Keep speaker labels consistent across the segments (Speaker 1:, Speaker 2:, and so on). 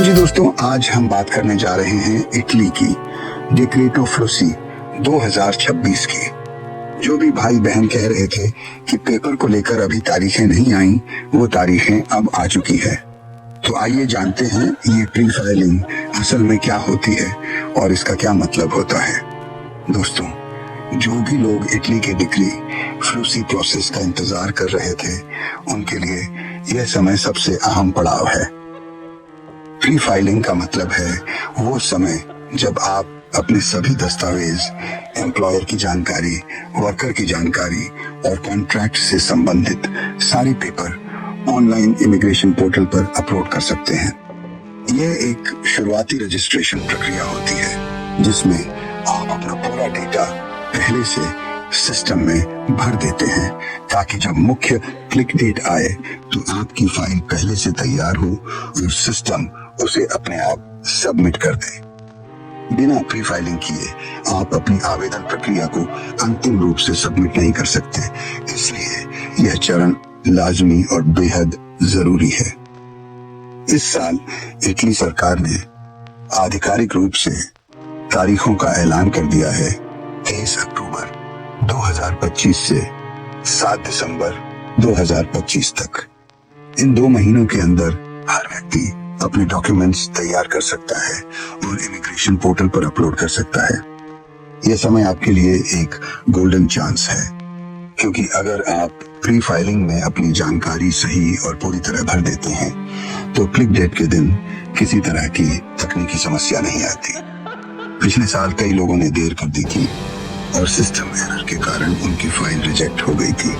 Speaker 1: जी दोस्तों, आज हम बात करने जा रहे हैं इटली की डिक्रीटो फ्लुसी 2026 की। जो भी भाई बहन कह रहे थे कि पेपर को लेकर अभी तारीखें नहीं आई, वो तारीखें अब आ चुकी है। तो आइए जानते हैं ये प्री फाइलिंग असल में क्या होती है और इसका क्या मतलब होता है। दोस्तों, जो भी लोग इटली के डिक्री फ्लूसी प्रोसेस का इंतजार कर रहे थे, उनके लिए यह समय सबसे अहम पड़ाव है। प्री फाइलिंग का मतलब है वो समय जब आप अपने सभी दस्तावेज, एम्प्लॉयर की जानकारी, वर्कर की जानकारी और कॉन्ट्रैक्ट से संबंधित सारी पेपर ऑनलाइन इमिग्रेशन पोर्टल पर अपलोड कर सकते हैं। यह एक शुरुआती रजिस्ट्रेशन प्रक्रिया होती है जिसमें आप अपना पूरा डेटा पहले से सिस्टम में भर देते हैं ताकि जब मुख्य क्लिक डेट आए तो आपकी फाइल पहले से तैयार हो और सिस्टम उसे अपने आप सबमिट कर दे। बिना प्री फाइलिंग किए आप अपनी आवेदन प्रक्रिया को अंतिम रूप से सबमिट नहीं कर सकते, इसलिए यह चरण लाजमी और बेहद जरूरी है। इस साल इटली सरकार ने आधिकारिक रूप से तारीखों का ऐलान कर दिया है। 23 अक्टूबर 2025 से 7 दिसंबर 2025 तक। इन 2 महीनों के अंदर हर व्यक्ति अपने डॉक्यूमेंट्स तैयार कर सकता है और इमिग्रेशन पोर्टल पर अपलोड कर सकता है। यह समय आपके लिए एक गोल्डन चांस है, क्योंकि अगर आप प्री फाइलिंग में अपनी जानकारी सही और पूरी तरह भर देते हैं तो क्लिक डेट के दिन किसी तरह की तकनीकी समस्या नहीं आती। पिछले साल कई लोगों ने देर कर दी थी और सिस्टम एरर के कारण उनकी फाइल रिजेक्ट हो गई थी,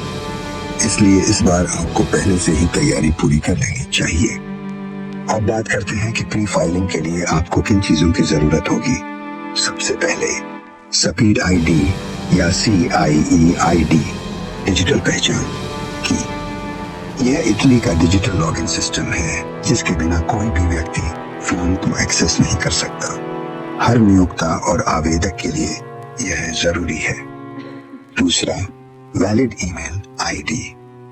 Speaker 1: इसलिए इस बार आपको पहले से ही तैयारी पूरी कर लेनी चाहिए। अब बात करते हैं कि प्री फाइलिंग के लिए आपको किन चीजों की जरूरत होगी। सबसे पहले स्पीड आईडी या CIE ID डिजिटल पहचान की। यह इटली का डिजिटल लॉगिन सिस्टम है जिसके बिना कोई भी व्यक्ति फॉर्म को एक्सेस नहीं कर सकता। हर नियोक्ता और आवेदक के लिए यह जरूरी है। दूसरा, वैलिड ईमेल ID।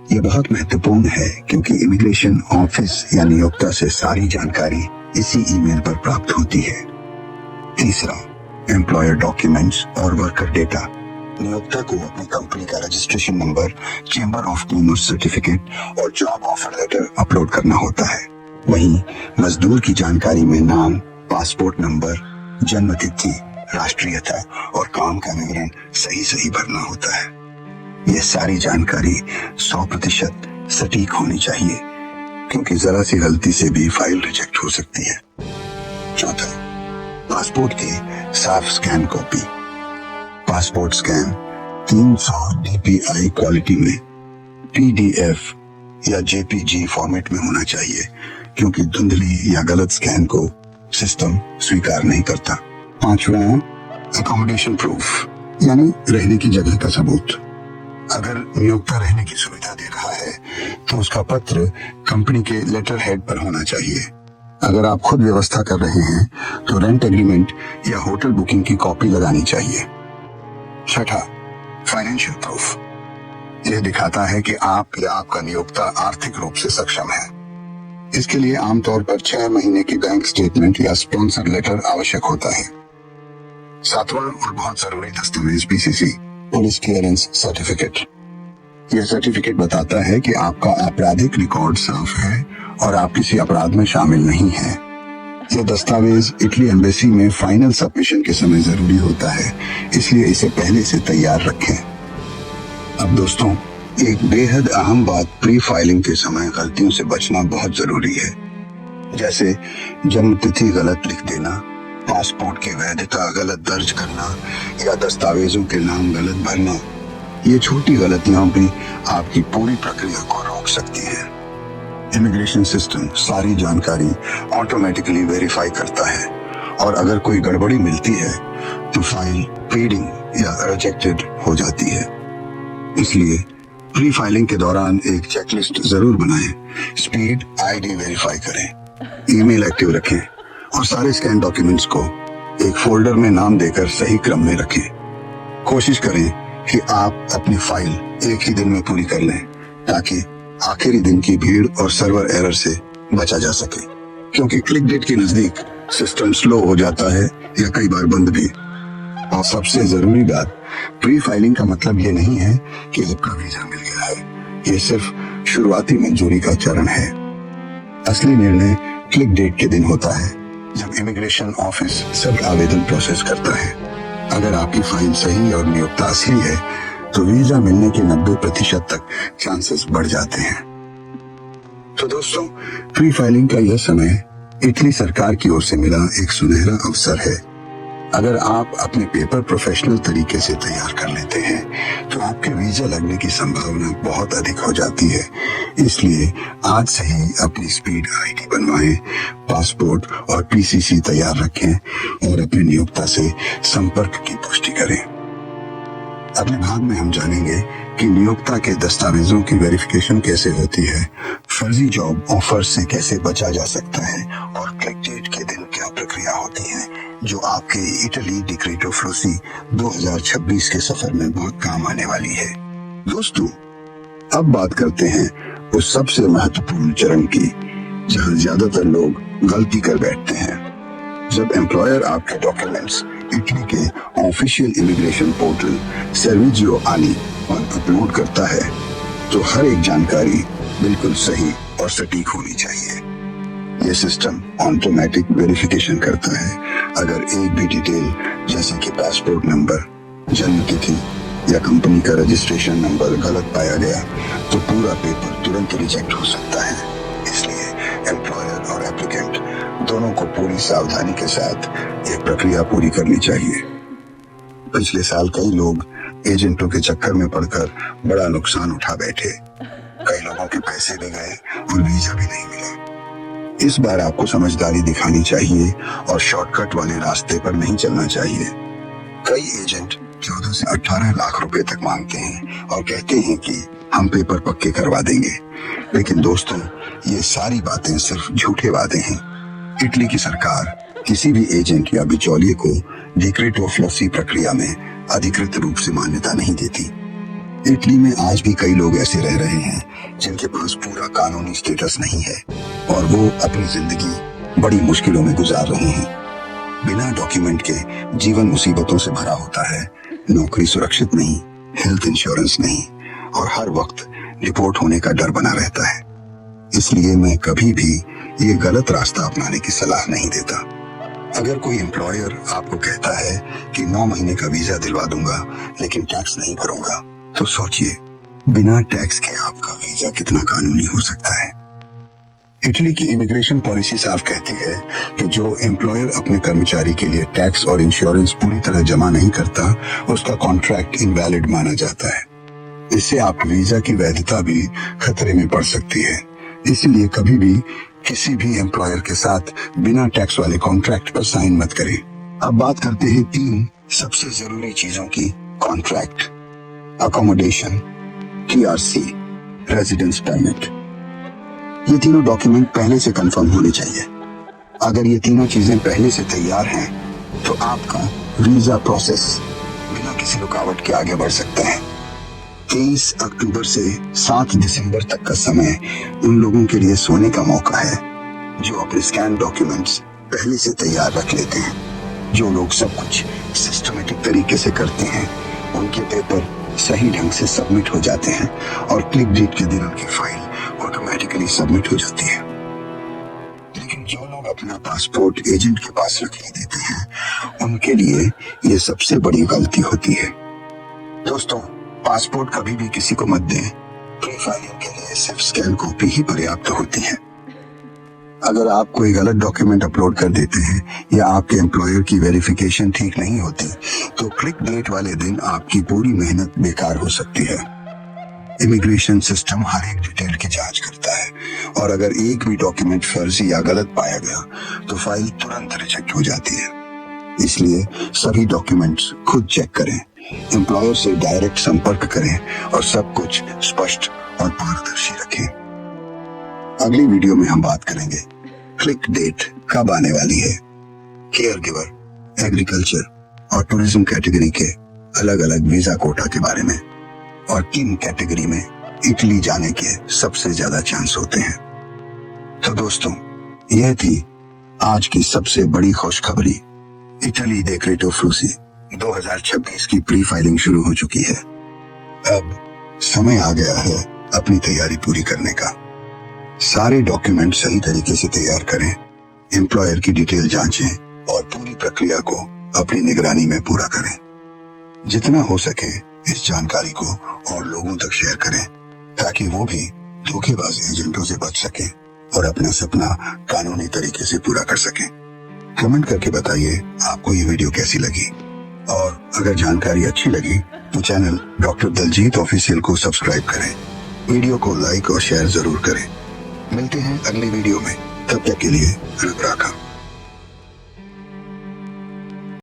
Speaker 1: यह बहुत महत्वपूर्ण है क्योंकि इमिग्रेशन ऑफिस या नियोक्ता से सारी जानकारी इसी ईमेल पर प्राप्त होती है। तीसरा, एम्प्लॉयर डॉक्यूमेंट्स और वर्कर डेटा। नियोक्ता को अपनी कंपनी का registration number, chamber of commerce certificate और जॉब ऑफर लेटर अपलोड करना होता है। वहीं मजदूर की जानकारी में नाम, पासपोर्ट नंबर, जन्म तिथि, राष्ट्रीयता और काम का विवरण सही भरना होता है। यह सारी जानकारी 100% सटीक होनी चाहिए, क्योंकि जरा सी गलती से भी फाइल रिजेक्ट हो सकती है। चौथा, पासपोर्ट की साफ scan copy. Passport scan 300 dpi quality में PDF या JPG फॉर्मेट में होना चाहिए, क्योंकि धुंधली या गलत स्कैन को सिस्टम स्वीकार नहीं करता। पांचवा, अकोमोडेशन प्रूफ यानी रहने की जगह का सबूत। अगर नियोक्ता रहने की सुविधा दे रहा है तो उसका पत्र कंपनी के लेटर हेड पर होना चाहिए। अगर आप खुद व्यवस्था कर रहे हैं तो रेंट एग्रीमेंट या होटल बुकिंग की कॉपी लगानी चाहिए। छठा, फाइनेंशियल प्रूफ। यह दिखाता है कि आप या आपका नियोक्ता आर्थिक रूप से सक्षम है। इसके लिए आमतौर पर 6 महीने की बैंक स्टेटमेंट या स्पॉन्सर लेटर आवश्यक होता है। सातवां और बहुत जरूरी दस्तावेज PCC, पुलिस क्लियरेंस सर्टिफिकेट। यह सर्टिफिकेट बताता है कि आपका आपराधिक रिकॉर्ड साफ है और आप किसी अपराध में शामिल नहीं हैं। यह दस्तावेज इटली एम्बेसी में फाइनल सबमिशन के समय जरूरी होता है, इसलिए इसे पहले से तैयार रखें। अब दोस्तों, एक बेहद अहम बात प्री फाइलिंग के समय गलतियों से बचना बहुत जरूरी है, जैसे जन्म तिथि गलत लिख देना, पासपोर्ट की वैधता गलत दर्ज करना या दस्तावेजों के नाम गलत भरना। ये छोटी गलतियां भी आपकी पूरी प्रक्रिया को रोक सकती हैं। इमिग्रेशन सिस्टम सारी जानकारी ऑटोमेटिकली वेरीफाई करता है और अगर कोई गड़बड़ी मिलती है तो फाइल पेंडिंग या रिजेक्टेड हो जाती है। इसलिए प्री फाइलिंग के दौरान एक चेकलिस्ट जरूर बनाएं। स्पीड ID वेरीफाई करें, ईमेल एक्टिव रखें और सारे स्कैन डॉक्यूमेंट्स को एक फोल्डर में नाम देकर सही क्रम में रखें। कोशिश करें कि आप अपनी फाइल एक ही दिन में पूरी कर लें ताकि आखिरी दिन की भीड़ और सर्वर एरर से बचा जा सके। क्योंकि क्लिक डेट के नजदीक सिस्टम स्लो हो जाता है या कई बार बंद भी। और सबसे जरूरी बात, प्री फाइलिंग का मतलब ये नहीं है कि आपका वीजा मिल गया है। ये सिर्फ शुरुआती मंजूरी का चरण है। असली निर्णय क्लिक डेट के दिन होता है, जब इमिग्रेशन ऑफिस सब आवेदन प्रोसेस करता है। अगर आपकी फाइल सही और नियोक्ता असली है तो वीजा मिलने के 90% तक चांसेस बढ़ जाते हैं। तो दोस्तों, प्री फाइलिंग का यह समय इटली सरकार की ओर से मिला एक सुनहरा अवसर है। अगर आप अपने पेपर प्रोफेशनल तरीके से तैयार कर लेते हैं तो आपके वीजा लगने की संभावना बहुत अधिक हो जाती है। इसलिए आज से ही अपनी स्पीड आईडी बनवाएं, पासपोर्ट और पीसीसी तैयार रखें और अपने नियोक्ता से संपर्क की पुष्टि करें। अगले भाग में हम जानेंगे कि नियोक्ता के दस्तावेजों की वेरिफिकेशन कैसे होती है, फर्जी जॉब ऑफर से कैसे बचा जा सकता है और क्लिक डेट के दिन क्या प्रक्रिया होती है, जो आपके इटली डिक्रीटो फ्लोसी 2026 के सफर में बहुत काम आने वाली है। दोस्तों, अब बात करते हैं उस सबसे महत्वपूर्ण चरण की, जहां ज्यादातर लोग गलती कर बैठते हैं। जब एम्प्लॉयर आपके डॉक्यूमेंट्स इटली के ऑफिशियल इमिग्रेशन पोर्टल सर्विजियो आनी पर अपलोड करता है तो हर एक जानकारी बिल्कुल सही और सटीक होनी चाहिए। यह सिस्टम ऑटोमेटिक वेरिफिकेशन करता है। अगर एक भी डिटेल जैसे कि पासपोर्ट नंबर, जन्म तिथि या कंपनी का रजिस्ट्रेशन नंबर गलत पाया गया तो पूरा पेपर तुरंत रिजेक्ट हो सकता है। इसलिए एम्प्लॉयर और एप्लीकेंट दोनों को पूरी सावधानी के साथ ये प्रक्रिया पूरी करनी चाहिए। पिछले साल कई लोग एजेंटों के चक्कर में पड़कर बड़ा नुकसान उठा बैठे। कई लोगों के पैसे भी गए और वीजा भी नहीं मिला। इस बार आपको समझदारी दिखानी चाहिए और शॉर्टकट वाले रास्ते पर नहीं चलना चाहिए। कई एजेंट 14 से 18 लाख रुपए तक मांगते हैं और कहते हैं कि हम पेपर पक्के करवा देंगे। लेकिन दोस्तों, ये सारी बातें सिर्फ झूठे वादे हैं। इटली की सरकार किसी भी एजेंट या बिचौलिए को डिक्रीटो फ्लोसी प्रक्रिया में अधिकृत रूप से मान्यता नहीं देती। इटली में आज भी कई लोग ऐसे रह रहे हैं जिनके पास पूरा कानूनी स्टेटस नहीं है और वो अपनी जिंदगी बड़ी मुश्किलों में गुजार रहे हैं। बिना डॉक्यूमेंट के जीवन मुसीबतों से भरा होता है। नौकरी सुरक्षित नहीं, हेल्थ इंश्योरेंस नहीं और हर वक्त रिपोर्ट होने का डर बना रहता है। इसलिए मैं कभी भी ये गलत रास्ता अपनाने की सलाह नहीं देता। अगर कोई एम्प्लॉयर आपको कहता है कि 9 महीने का वीजा दिलवा दूंगा लेकिन टैक्स नहीं भरूंगा, तो सोचिए बिना टैक्स के आपका वीजा कितना कानूनी हो सकता है। इटली की इमिग्रेशन पॉलिसी साफ कहती है कि जो एम्प्लॉयर अपने कर्मचारी के लिए टैक्स और इंश्योरेंस पूरी तरह जमा नहीं करता, उसका कॉन्ट्रैक्ट इनवैलिड माना जाता है। इससे आप वीजा की वैधता भी खतरे में पड़ सकती है। इसलिए कभी भी किसी भी एम्प्लॉयर के साथ बिना टैक्स वाले कॉन्ट्रैक्ट पर साइन मत करें। अब बात करते हैं 3 सबसे जरूरी चीजों की। Contract, accommodation, TRC, residence permit. ये तीनों डॉक्यूमेंट पहले से कंफर्म होने चाहिए। अगर ये तीनों चीजें पहले से तैयार हैं तो आपका वीजा प्रोसेस बिना किसी रुकावट के आगे बढ़ सकता है। 23 अक्टूबर से 7 दिसंबर तक का समय उन लोगों के लिए सोने का मौका है जो अपने स्कैन डॉक्यूमेंट्स पहले से तैयार रख लेते हैं। जो लोग सब कुछ सिस्टमेटिक तरीके से करते हैं, उनके पेपर सही ढंग से सबमिट हो जाते हैं और क्लिक डेट के दिन उनकी फाइल ऑटोमेटिकली सबमिट हो जाती है। लेकिन जो लोग अपना पासपोर्ट एजेंट के पास रख ही देते हैं, उनके लिए ये सबसे बड़ी गलती होती है। दोस्तों, पासपोर्ट कभी भी किसी को मत दें। प्री फाइलिंग के लिए सिर्फ स्कैन कॉपी ही पर्याप्त होती है। अगर आप कोई गलत डॉक्यूमेंट अपलोड कर देते हैं या आपके एम्प्लॉयर की वेरिफिकेशन ठीक नहीं होती, तो क्लिक डेट वाले दिन आपकी पूरी मेहनत बेकार हो सकती है। इमिग्रेशन सिस्टम हर एक डिटेल की जांच करता है और अगर एक भी डॉक्यूमेंट फर्जी या गलत पाया गया तो फाइल तुरंत रिजेक्ट हो जाती है। इसलिए सभी डॉक्यूमेंट्स खुद चेक करें, एम्प्लॉयर से डायरेक्ट संपर्क करें और सब कुछ स्पष्ट और पारदर्शी रखें। अगली वीडियो में हम बात करेंगे क्लिक डेट कब आने वाली है, केयर गिवर, एग्रीकल्चर और टूरिज्म कैटेगरी के अलग अलग वीजा कोटा के बारे में और किन कैटेगरी में इटली जाने के सबसे ज्यादा चांस होते हैं। तो दोस्तों, यह थी आज की सबसे बड़ी खुशखबरी। इटली डेक्रेटो फ्लूसी 2026 की प्री फाइलिंग शुरू हो चुकी है। अब समय आ गया है अपनी तैयारी पूरी करने का। सारे डॉक्यूमेंट सही तरीके से तैयार करें, एम्प्लॉयर की डिटेल जांचें और पूरी प्रक्रिया को अपनी निगरानी में पूरा करें। जितना हो सके इस जानकारी को और लोगों तक शेयर करें ताकि वो भी धोखेबाज एजेंटों से बच सकें और अपना सपना कानूनी तरीके से पूरा कर सकें। कमेंट करके बताइए आपको ये वीडियो कैसी लगी, और अगर जानकारी अच्छी लगी तो चैनल डॉक्टर दलजीत ऑफिशियल को सब्सक्राइब करें। वीडियो को लाइक और शेयर जरूर करें। मिलते हैं अगली वीडियो में, तब तक के लिए रब राखा।